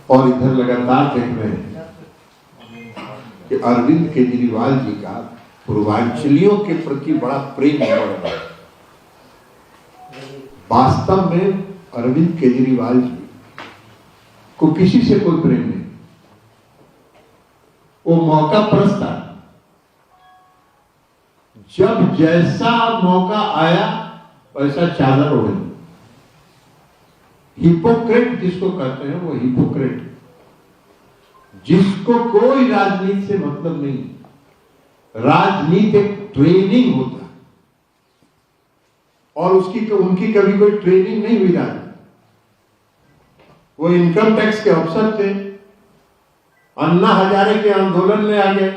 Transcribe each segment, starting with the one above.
और इधर लगातार देख रहे हैं कि अरविंद केजरीवाल जी का पूर्वांचलियों के प्रति बड़ा प्रेम बढ़ रहा है। वास्तव में अरविंद केजरीवाल जी को किसी से कोई प्रेम नहीं, वो मौका परस्त था। जब जैसा मौका आया वैसा चादर ओढ़ ली। हिपोक्रेट जिसको कहते हैं वो हिपोक्रेट, जिसको कोई राजनीति से मतलब नहीं। राजनीति एक ट्रेनिंग होता है और उनकी कभी कोई ट्रेनिंग नहीं हुई राजनीति। वो इनकम टैक्स के अफसर थे, अन्ना हजारे के आंदोलन में आ गए,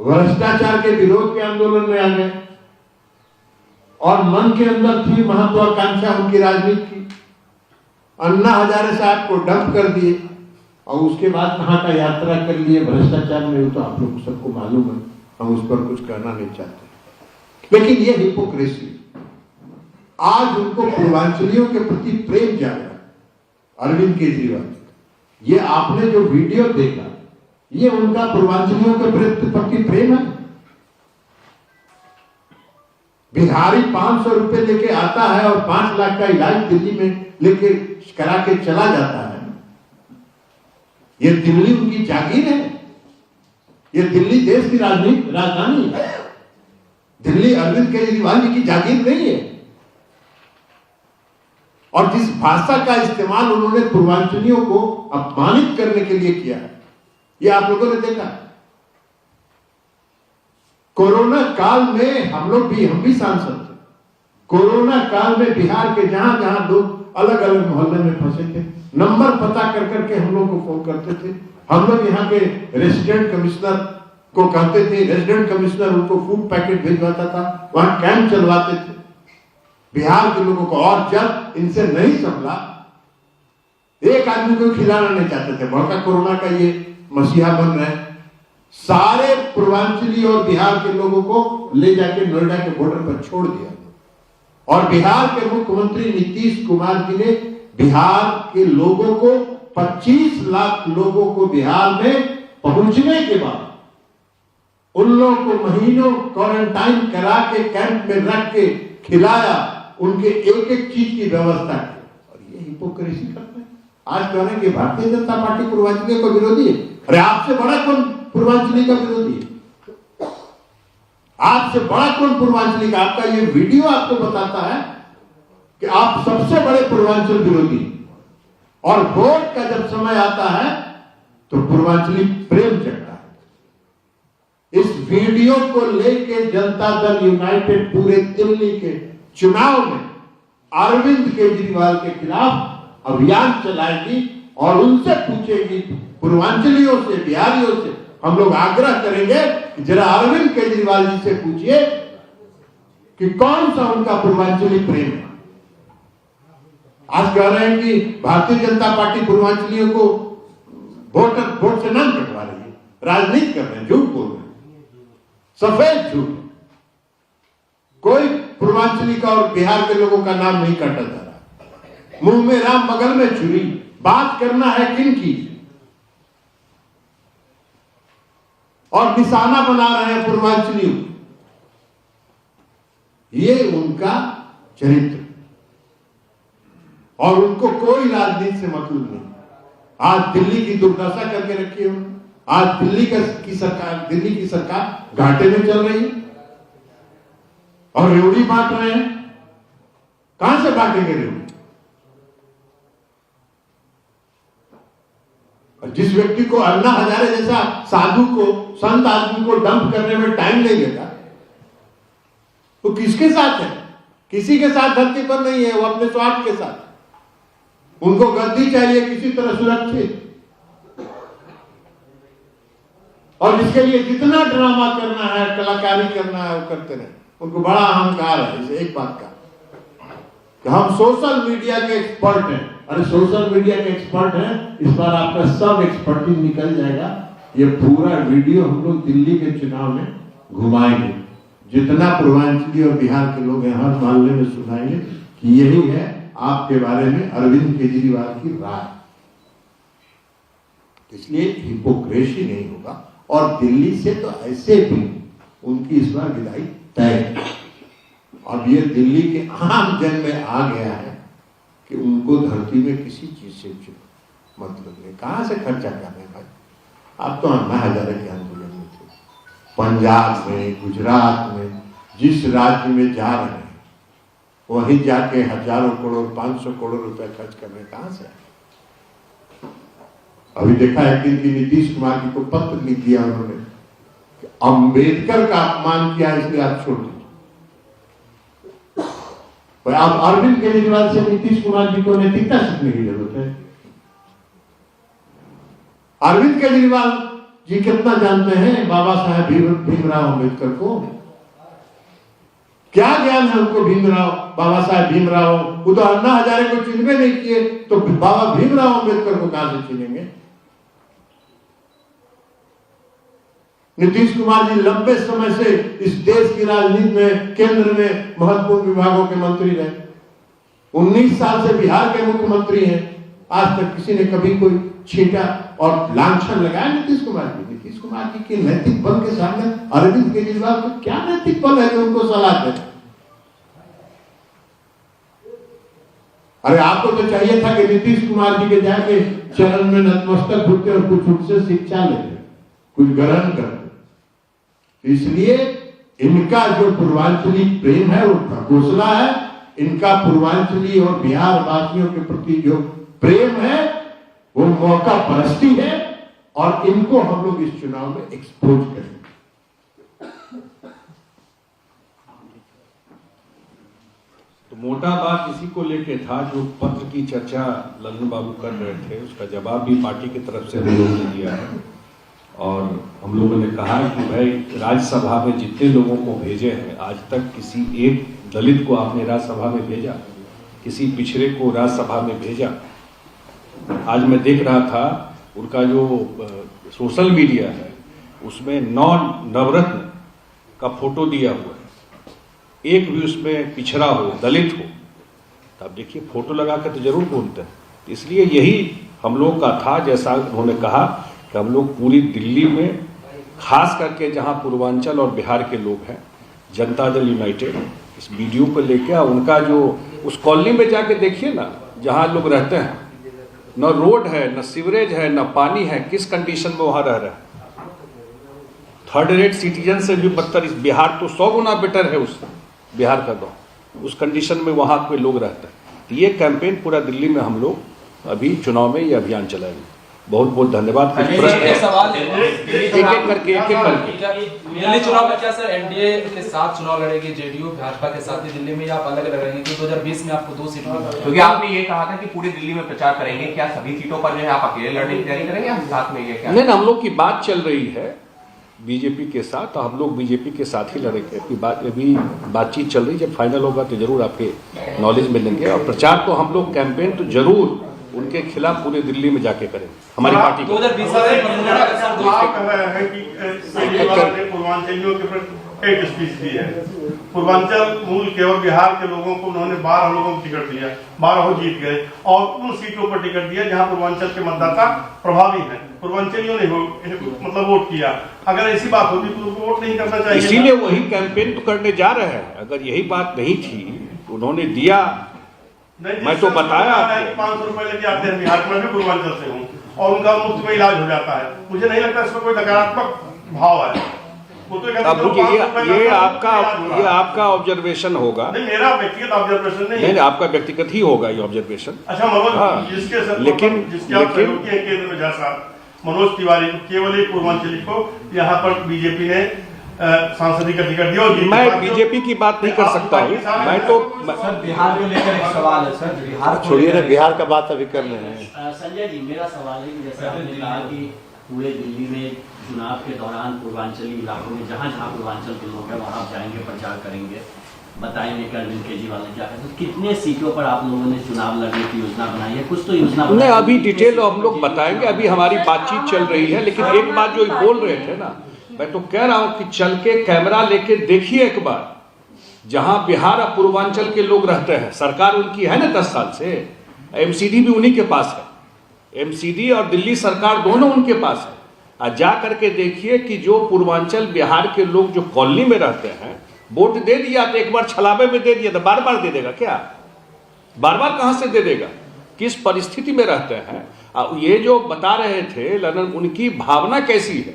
भ्रष्टाचार के विरोध के आंदोलन में आ गए और मन के अंदर थी महत्वाकांक्षा उनकी राजनीति की। अन्ना हजारे साहब को डंप कर दिए और उसके बाद कहां का यात्रा कर लिए भ्रष्टाचार में, तो आप लोग सबको मालूम है, हम उस पर कुछ कहना नहीं चाहते। लेकिन ये हिपोक्रेसी, आज उनको पूर्वांचलियों के प्रति प्रेम जाग रहा है। अरविंद केजरीवाल, ये आपने जो वीडियो देखा, ये उनका पूर्वांचलियों के प्रति प्रेम है। बिहारी 500 रुपए लेके आता है और 5 लाख का इलाज दिल्ली में लेके करा के चला जाता है। ये दिल्ली उनकी जागीर है, ये दिल्ली देश की राजधानी है। दिल्ली अरविंद केजरीवाल जी की जागीर नहीं है। और जिस भाषा का इस्तेमाल उन्होंने पूर्वांचलियों को अपमानित करने के लिए किया, ये आप लोगों ने देखा। कोरोना काल में हम भी सांसद थे। कोरोना काल में बिहार के जहां जहां लोग अलग अलग मोहल्ले में फंसे थे, नंबर पता कर करके हम लोग को फोन करते थे। हम लोग यहाँ के रेजिडेंट कमिश्नर को कहते थे, रेजिडेंट कमिश्नर उनको फूड पैकेट भिजवाता था, वहां कैंप चलवाते थे बिहार के लोगों को। और जब इनसे नहीं संभला, एक आदमी को खिलाना नहीं चाहते थे, बड़का कोरोना का ये मसीहा बन रहे हैं, सारे पूर्वांचली और बिहार के लोगों को ले जाके नोएडा के बॉर्डर पर छोड़ दिया। और बिहार के मुख्यमंत्री नीतीश कुमार जी ने बिहार के लोगों को 25 लाख लोगों को बिहार में पहुंचने के बाद उन लोगों को महीनों क्वारंटाइन करा के कैंप में रख के खिलाया, उनके एक एक चीज की व्यवस्था की। और ये हिपोक्रेसी करते हैं। आज कह रहे हैं कि भारतीय जनता पार्टी पूर्वांचलियों का विरोधी है। अरे आपसे बड़ा कौन पूर्वांचली का विरोधी है? आपसे बड़ा कौन पूर्वांचली का? आपका ये वीडियो आपको बताता है कि आप सबसे बड़े पूर्वांचल विरोधी। और वोट का जब समय आता है तो पूर्वांचली प्रेम जगता है। इस वीडियो को लेके जनता दल यूनाइटेड पूरे दिल्ली के चुनाव में अरविंद केजरीवाल के खिलाफ अभियान चलाएगी और उनसे पूछेगी, पूर्वांचलियों से, बिहारियों से हम लोग आग्रह करेंगे कि जरा अरविंद केजरीवाल जी से पूछिए कि कौन सा उनका पूर्वांचली प्रेम है। आज कह रहे हैं कि भारतीय जनता पार्टी पूर्वांचलियों को वोट से नाम कटवा रही है, राजनीति कर रहे हैं, झूठ बोल रहे हैं, सफेद झूठ। कोई पूर्वांचली का और बिहार के लोगों का नाम नहीं काटा जा रहा। मुंह में राम बगल में छुरी। बात करना है किन की? और निशाना बना रहे हैं पूर्वांचलियों। ये उनका चरित्र, और उनको कोई राजनीति से मतलब नहीं। आज दिल्ली की दुर्दशा करके रखी है उन्होंने। आज दिल्ली की सरकार घाटे में चल रही है और रेवड़ी बांट रहे हैं। कहां से बांटेंगे रेवड़ी? जिस व्यक्ति को अन्ना हजारे जैसा साधु को, संत आदमी को डंप करने में टाइम नहीं लेता, तो किसके साथ है? किसी के साथ धरती पर नहीं है, वो अपने स्वार्थ के साथ। उनको गद्दी चाहिए किसी तरह सुरक्षित, और इसके लिए जितना ड्रामा करना है, कलाकारी करना है, वो करते रहे। उनको बड़ा अहंकार है इसे एक बात का कि हम सोशल मीडिया के एक्सपर्ट हैं। अरे सोशल मीडिया के एक्सपर्ट हैं, इस बार आपका सब एक्सपर्टीज निकल जाएगा। ये पूरा वीडियो हम लोग दिल्ली के चुनाव में घुमाएंगे, जितना पूर्वांचली और बिहार के लोग हैं हर मोहल्ले में सुनाएंगे कि यही है आपके बारे में अरविंद केजरीवाल की राय। इसलिए हिपोक्रेसी नहीं होगा। और दिल्ली से तो ऐसे भी उनकी इस बार विदाई तय है। अब ये दिल्ली के आम जन में आ गया है कि उनको धरती में किसी चीज से मतलब नहीं। कहां से खर्चा कर रहे हैं भाई? आप तो अन्ना हजारे के आंदोलन में थे, पंजाब में, गुजरात में, जिस राज्य में जा रहे हैं वहीं जाके हजारों करोड़, 500 करोड़ रुपए खर्च कर रहे हैं। कहां से? अभी देखा है कि नीतीश कुमार जी को पत्र लिख दिया उन्होंने, अंबेडकर का अपमान किया इसलिए आप छोड़ दीजिए। आप अरविंद केजरीवाल से नीतीश कुमार जी को नैतिकता सीखने की जरूरत है। अरविंद केजरीवाल जी कितना जानते हैं बाबा साहेब भीमराव अम्बेडकर को? क्या ज्ञान है उनको बाबा साहेब भीमराव? वो तो अन्ना हजारे को चिन्हवे नहीं किए, तो बाबा भीमराव अम्बेडकर को कहां से चिन्हेंगे? नीतीश कुमार जी लंबे समय से इस देश की राजनीति में, केंद्र में महत्वपूर्ण विभागों के मंत्री रहे। 19 साल से बिहार के मुख्यमंत्री हैं। आज तक किसी ने कभी कोई छींटा और लांछन लगाया नीतीश कुमार जी? नीतीश कुमार जी के नैतिक बल के सामने अरविंद केजरीवाल को क्या नैतिक बल है कि उनको सलाह दे? अरे आपको तो चाहिए था कि नीतीश कुमार जी के जाके चरण में नतमस्तक होते और कुछ उनसे शिक्षा लेते, कुछ ग्रहण करते। इसलिए इनका जो पूर्वांचली प्रेम है, वो घोषणा है, इनका पूर्वांचली और बिहार वासियों के प्रति जो प्रेम है वो मौका परस्ती है, और इनको हम लोग इस चुनाव में एक्सपोज करेंगे। तो मोटा बात इसी को लेके था, जो पत्र की चर्चा लल्लू बाबू कर रहे थे, उसका जवाब भी पार्टी की तरफ से हम लोगों ने दिया है। और हम लोगों ने कहा कि भाई राज्यसभा में जितने लोगों को भेजे हैं, आज तक किसी एक दलित को आपने राज्यसभा में भेजा? किसी पिछड़े को राज्यसभा में भेजा? आज मैं देख रहा था उनका जो सोशल मीडिया है उसमें 9 नवरत्न का फोटो दिया हुआ है, एक भी उसमें पिछड़ा हो, दलित हो। तो आप देखिए, फोटो लगा कर तो जरूर बोलते हैं। इसलिए यही हम लोग का था, जैसा उन्होंने कहा कि हम लोग पूरी दिल्ली में, खास करके जहां पूर्वांचल और बिहार के लोग हैं, जनता दल यूनाइटेड इस वीडियो को लेकर उनका जो उस कॉलोनी में जाके देखिए ना, जहां लोग रहते हैं, न रोड है, न सीवरेज है, न पानी है, किस कंडीशन में वहां रह रहे हैं। थर्ड रेट सिटीजन से भी बदतर इस बिहार तो 100 गुना बेटर है उस बिहार का गाँव, उस कंडीशन में वहां के लोग रहते हैं। तो ये कैंपेन पूरा दिल्ली में हम लोग अभी चुनाव में ये अभियान चलाएंगे। बहुत बहुत धन्यवाद। सवाल एक एक करके दिल्ली चुनाव में क्या सर एनडीए के साथ चुनाव लड़ेगी जेडीयू भाजपा के साथ ही दिल्ली में, या आप अलग अलग रहेंगे? 2020 में आपको 2 सीट मिली, क्योंकि आपने ये कहा था कि पूरी दिल्ली में प्रचार करेंगे, क्या सभी सीटों पर जो है आप अकेले लड़ने की तैयारी करेंगे या साथ में? ये क्या नहीं, हम लोग की बात चल रही है बीजेपी के साथ, तो हम लोग बीजेपी के साथ ही लड़ेंगे। अभी बातचीत चल रही, जब फाइनल होगा तो जरूर आपके नॉलेज मिलेंगे। और प्रचार तो हम लोग कैंपेन तो जरूर उनके खिलाफ पूरे दिल्ली में जाके करें हमारी पार्टी को। 2020 पूर्वांचलियों के प्रति एक स्पीच दी है। पूर्वांचल मूल केवल बिहार के लोगों को उन्होंने 12 लोगों को टिकट दिया, 12 जीत गए, और उन सीटों पर टिकट दिया जहां पूर्वांचल के मतदाता प्रभावी हैं। पूर्वांचलियों ने मतलब वोट किया। अगर ऐसी बात होती तो उनको वोट नहीं करना चाहिए। इसीलिए वही कैंपेन तो करने जा रहे हैं। अगर यही बात नहीं थी तो उन्होंने दिया, मैं तो बताया 500 रुपए लेके आते हैं बिहार में, भी पूर्वांचल से हूँ, और उनका मुफ्त में इलाज हो जाता है। मुझे नहीं लगता इसमें कोई नकारात्मक भाव है। वो तो ये आपका ऑब्जर्वेशन होगा। नहीं, मेरा व्यक्तिगत ऑब्जर्वेशन नहीं है। आपका व्यक्तिगत ही होगा ये ऑब्जर्वेशन। अच्छा मनोज, जिसके लेकिन केंद्र में जैसा मनोज तिवारी को, केवल एक पूर्वांचली को यहाँ पर बीजेपी ने सांसद का टिकट दिया। मैं बीजेपी की बात नहीं कर सकता हूँ। मैं तो सर बिहार को लेकर एक सवाल है सर, बिहार छोड़िए ना, बिहार का बात अभी कर रहे हैं। संजय जी, मेरा सवाल है कि जैसे आपने कहा कि पूरे दिल्ली में चुनाव के दौरान पूर्वांचली इलाकों में जहाँ जहाँ पूर्वांचल के लोग हैं वहाँ आप जाएंगे, प्रचार करेंगे, बताएंगे कि अरविंद केजरीवाल ने क्या कहा। तो कितने सीटों पर आप लोगों ने चुनाव लड़ने की योजना बनाई है? कुछ तो योजना नहीं, अभी डिटेल हम लोग बताएंगे, अभी हमारी बातचीत चल रही है। लेकिन एक बात जो बोल रहे थे ना, मैं तो कह रहा हूं कि चल के कैमरा लेके देखिए एक बार, जहां बिहार और पूर्वांचल के लोग रहते हैं, सरकार उनकी है ना 10 साल से, एमसीडी भी उन्हीं के पास है। एमसीडी और दिल्ली सरकार दोनों उनके पास है। आज जा करके देखिए कि जो पूर्वांचल बिहार के लोग जो कॉलोनी में रहते हैं, वोट दे दिया तो एक बार छलावे में दे दिया तो बार बार दे देगा क्या? बार बार कहां से दे देगा? किस परिस्थिति में रहते हैं? ये जो बता रहे थे ललन, उनकी भावना कैसी है,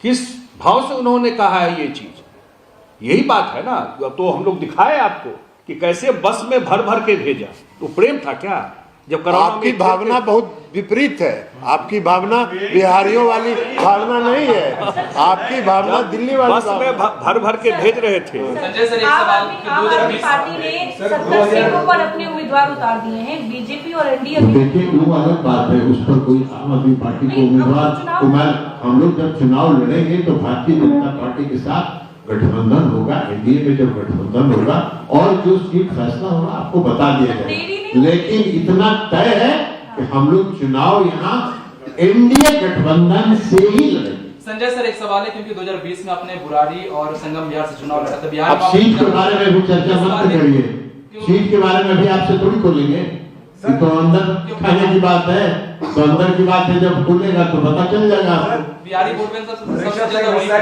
किस भाव से उन्होंने कहा है ये चीज, यही बात है ना। तो हम लोग दिखाए आपको कि कैसे बस में भर भर के भेजा, तो प्रेम था क्या? जब कोरोना आपकी भावना बहुत विपरीत है। आपकी भावना बिहारियों वाली भावना नहीं है, आपकी भावना दिल्ली वाली बस में भर भर के भेज रहे थे। संजय सर, एक आम सवाल आदमी कि 2020 पार्टी ने 70 सीटों पर अपने उम्मीदवार उतार दिए हैं। बीजेपी और एनडीए देखिए वो अलग बात है, उस पर कोई आम आदमी पार्टी को उम्मीदवार, हम लोग जब चुनाव लड़ेंगे तो भारतीय जनता पार्टी के साथ गठबंधन होगा, एनडीए में जब गठबंधन होगा और जो सीट फैसला होगा आपको बता दिया जाएगा। लेकिन इतना तय है कि हम लोग चुनाव यहाँ एनडीए गठबंधन से ही लड़ेंगे। संजय सर, एक सवाल है क्योंकि 2020 में आपने बुराड़ी और संगम बिहार से चुनाव लड़ा था। बिहार अब सीट के बारे में भी चर्चा मत करिए, सीट के बारे में भी आपसे थोड़ी खोलेंगे, ये तो अंदर खाने की बात है, तो अंदर की बात है, जब खुलेगा तो पता चल जाएगा आपको। बिहारी वोट बैंक सबसे ज्यादा वही है।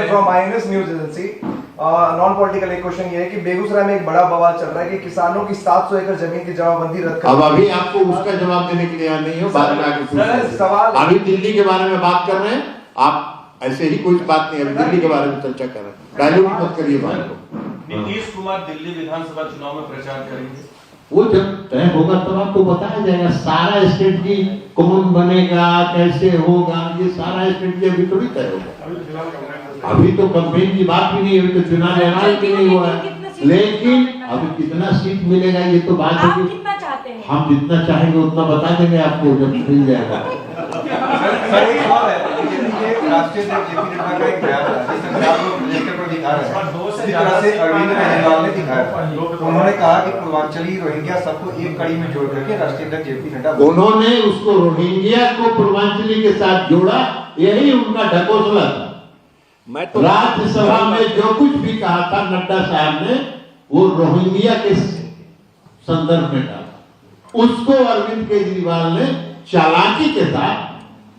नॉन पॉलिटिकल एक क्वेश्चन ये है कि बेगूसराय में एक बड़ा बवाल चल रहा है कि किसानों की 700 एकड़ जमीन की जमाबंदी रद्द कर। अब अभी आपको उसका जवाब देने के लिए यहाँ नहीं हो, बाद में आके पूछेंगे। सवाल अभी दिल्ली के बारे में बात कर रहे हैं आप, ऐसे ही कोई बात नहीं, अभी दिल्ली के बारे में चर्चा कर रहे हैं, डायलॉग मत करिए बात को। नीतीश कुमार दिल्ली विधानसभा चुनाव में प्रचार करेंगे, वो जब तय होगा तब आपको बताया जाएगा। सारा स्टेट की कौन बनेगा, कैसे होगा, ये सारा स्टेट की अभी थोड़ी तय होगा। अभी तो कैंपेन की बात भी नहीं, अभी तो चुनाव ऐलान भी नहीं हुआ है। लेकिन अभी कितना सीट मिलेगा ये तो बात आप होगी, कितना चाहते हैं? हम जितना चाहेंगे उतना बता देंगे आपको जब मिल जाएगा। सर एक सवाल है, राष्ट्रीय अध्यक्ष जेपी नड्डा का एक बयान है जिसमें प्रोजेक्टर पर दिखा रहा है, इसी तरह से अरविंद केजरीवाल ने दिखाया। उन्होंने कहा कि पूर्वांचली रोहिंग्या सबको एक कड़ी में जोड़ करके राष्ट्रीय अध्यक्ष जेपी नड्डा, उन्होंने उसको रोहिंग्या को पूर्वांचली के साथ जोड़ा, यही उनका ढकोसला था। मैं तो राज्यसभा में जो कुछ भी कहा था नड्डा साहब ने, वो रोहिंग्या के संदर्भ में डाला। उसको अरविंद केजरीवाल ने चालाकी के साथ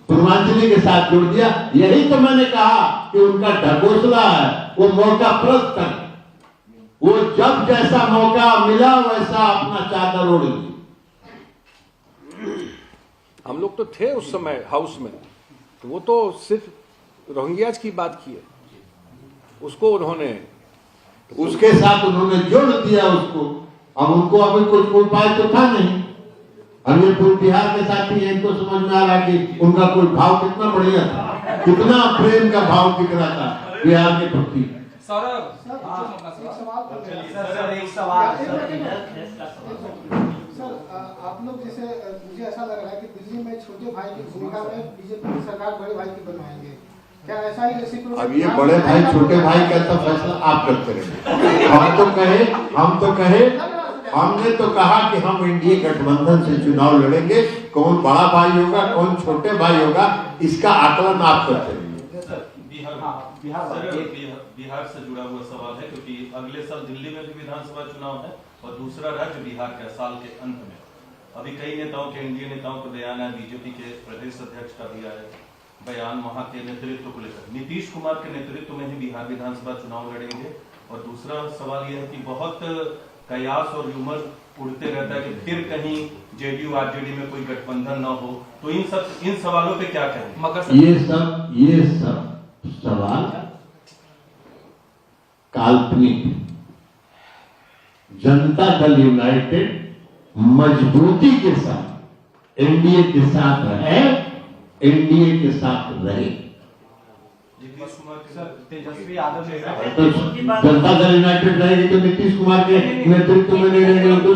पूर्वांचली के साथ जोड़ दिया। यही तो मैंने कहा कि उनका ढकोसला है, वो मौका प्रस्त कर, वो जब जैसा मौका मिला वैसा अपना चादर ओढ़ ली। हम लोग तो थे उस समय हाउस में, तो वो तो सिर्फ रोहिंग्याज की बात की है, उसको उन्होंने उसके साथ उन्होंने जोड़ दिया उसको। अब उनको अभी कुछ उपाय तो था नहीं। अब ये पूरे बिहार के साथ ही इनको समझ में आ रहा कि उनका कोई भाव कितना बढ़िया था, कितना प्रेम का भाव दिख रहा था बिहार के प्रति। एक सवाल आप लोग जैसे मुझे ऐसा लग रहा है कि दिल्ली में छोटे भाई की भूमिका में बीजेपी की सरकार बड़े भाई की बनवाएंगे, क्या ऐसा ही रेसिप्रोकल? अब ये बड़े भाई छोटे भाई का तो फैसला आप करते रहे। हम तो कहे हमने तो कहा कि हम एनडीए गठबंधन से चुनाव लड़ेंगे, कौन बड़ा भाई होगा कौन छोटे भाई होगा इसका आकलन आप करते रहिए। बिहार से जुड़ा हुआ सवाल है क्योंकि अगले साल दिल्ली में भी विधानसभा चुनाव है और दूसरा राज्य बिहार के साल के अंत में। अभी कई नेताओं के, एनडीए नेताओं का बयान है, बीजेपी के प्रदेश अध्यक्ष का भी आया बयान वहां के नेतृत्व को लेकर। नीतीश कुमार के नेतृत्व में ही बिहार विधानसभा चुनाव लड़ेंगे। और दूसरा सवाल यह है कि बहुत कयास और ह्यूमर उड़ते रहता है कि फिर कहीं जेडीयू आरजेडी में कोई गठबंधन न हो, तो इन सवालों पे क्या कहें? ये सब सवाल काल्पनिक। जनता दल यूनाइटेड मजबूती के साथ एनडीए के साथ है, एनडीए के साथ रहे। तेजस्वी यादव तो जनता दल यूनाइटेड रहेगी तो नीतीश कुमार के नेतृत्व में नहीं रहेंगे तो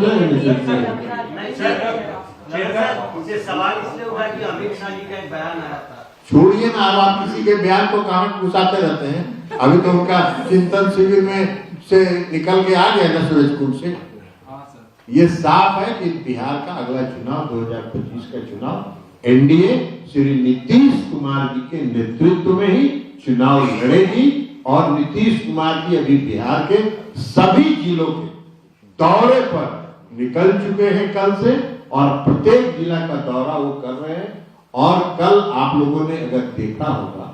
सवाल इसलिए होगा कि अमित शाह जी का एक बयान आया था। छोड़िए ना, अब आप किसी के बयान को कमेंट घुसाते रहते हैं। अभी तो उनका चिंतन शिविर में से निकल के आ गया ना सूरजकुंड से। ये साफ है कि बिहार का अगला चुनाव 2025 का चुनाव एनडीए श्री नीतीश कुमार जी के नेतृत्व में ही चुनाव लड़ेगी। और नीतीश कुमार जी अभी बिहार के सभी जिलों के दौरे पर निकल चुके हैं कल से, और प्रत्येक जिला का दौरा वो कर रहे हैं। और कल आप लोगों ने अगर देखा होगा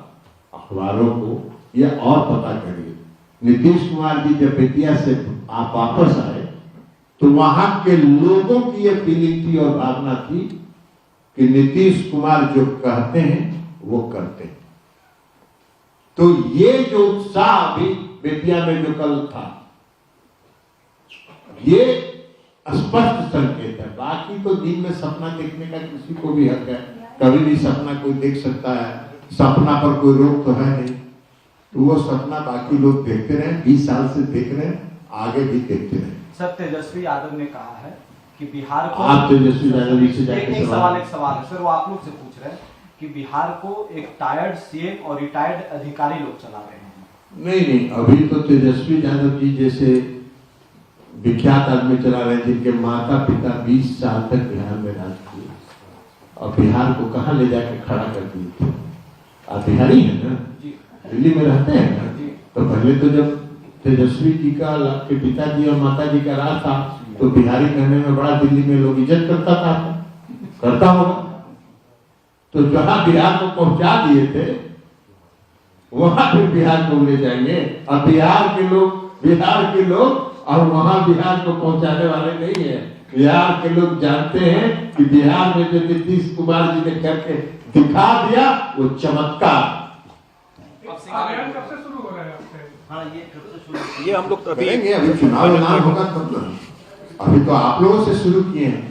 अखबारों को, या और पता करिए, नीतीश कुमार जी जब बेतिया से आप वापस आए तो वहां के लोगों की ये फीलिंग थी और भावना थी कि नीतीश कुमार जो कहते हैं वो करते हैं। तो ये जो उत्साह अभी बेतिया में जो कल था, ये स्पष्ट संकेत है। बाकी तो दिन में सपना देखने का किसी को भी हक है, कभी भी सपना कोई देख सकता है, सपना पर कोई रोक तो है नहीं। तो वो सपना बाकी लोग देखते रहे, 20 साल से देख रहे हैं, आगे भी देखते रहे। सर, तेजस्वी यादव ने कहा है कि बिहार को, आप तेजस्वी यादव जी से जाके एक सवाल है सर, वो आप लोग से पूछ रहे हैं कि बिहार को एक टायर्ड सीएम और रिटायर्ड अधिकारी लोग चला रहे हैं। नहीं, अभी तो तेजस्वी यादव जी जैसे विख्यात आदमी चला रहे हैं, जिनके माता पिता 20 साल तक बिहार में राज किए और बिहार को कहाँ ले जाके खड़ा कर दिए थे। आप बिहारी है ना, दिल्ली में रहते हैं ना, तो पहले तो जब तेजस्वी जी का के पिताजी और माता जी का राज था तो बिहारी कहने में बड़ा दिल्ली में लोग इज्जत करता होगा। तो जहां बिहार को पहुंचा दिए थे वहां फिर बिहार को ले जाएंगे। अब बिहार के लोग और वहां बिहार को पहुंचाने वाले नहीं है। बिहार के लोग जानते हैं कि बिहार में जो नीतीश कुमार जी ने करके दिखा दिया वो चमत्कार। अभियान कब से शुरू हो रहा है आपका? हाँ, ये कब से शुरू? ये हम लोग करेंगे, अभी चुनाव होगा तब तो। अभी तो आप लोगों से शुरू किए हैं।